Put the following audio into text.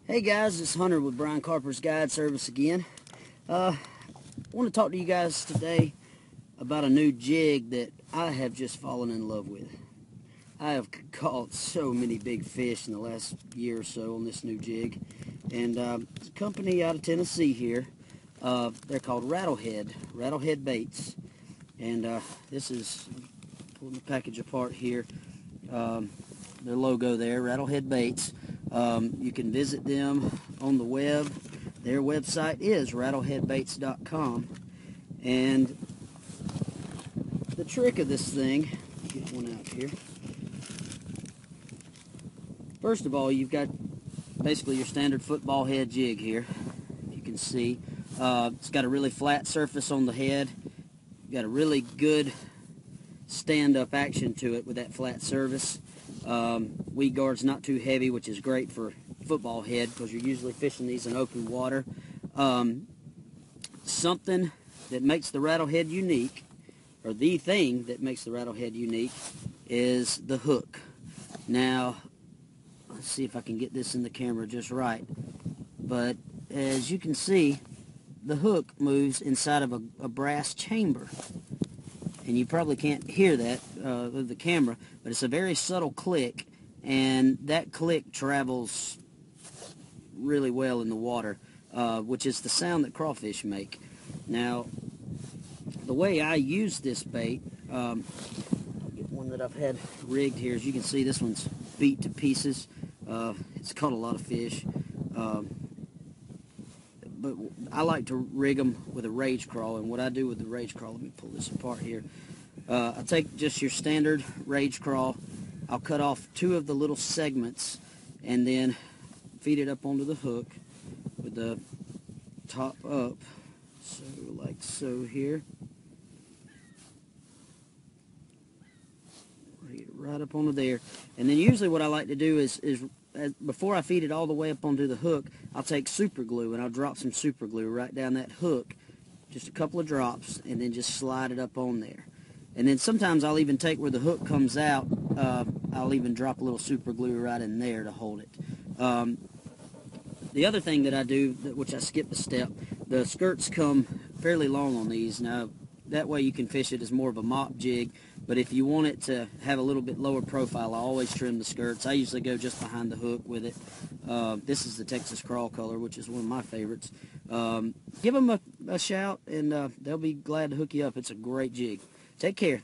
Hey guys, it's Hunter with Brian Carper's Guide Service again. I want to talk to you guys today about a new jig that I have just fallen in love with. I have caught so many big fish in the last year or so on this new jig, and it's a company out of Tennessee here. They're called Rattle Head Baits, and this is pulling the package apart here. Their logo there, Rattle Head Baits. You can visit them on the web. Their website is rattleheadbaits.com. And the trick of this thing, get one out here. First of all, you've got basically your standard football head jig here. You can see it's got a really flat surface on the head. You've got a really good stand-up action to it with that flat surface. Weed guard's not too heavy, which is great for football head because you're usually fishing these in open water. Something that makes the Rattle Head unique, or the thing that makes the Rattle Head unique, is the hook. Now, let's see if I can get this in the camera just right. But as you can see, the hook moves inside of a brass chamber. And you probably can't hear that with the camera, but it's a very subtle click, and that click travels really well in the water, which is the sound that crawfish make. Now, the way I use this bait, I'll get one that I've had rigged here. As you can see, this one's beat to pieces. It's caught a lot of fish. But I like to rig them with a rage crawl, and what I do with the rage crawl, let me pull this apart here. I take just your standard rage crawl. I'll cut off 2 of the little segments and then feed it up onto the hook with the top up, so like so here. Right up onto there, and then usually what I like to do is before I feed it all the way up onto the hook, I'll take super glue and I'll drop some super glue right down that hook, just a couple of drops, and then just slide it up on there. And then sometimes I'll even take where the hook comes out, I'll even drop a little super glue right in there to hold it. The other thing that I do, which I skipped a step, the skirts come fairly long on these. Now, that way you can fish it as more of a mop jig, but if you want it to have a little bit lower profile, I always trim the skirts. I usually go just behind the hook with it. This is the Texas Crawl color, which is one of my favorites. Give them a shout, and they'll be glad to hook you up. It's a great jig. Take care.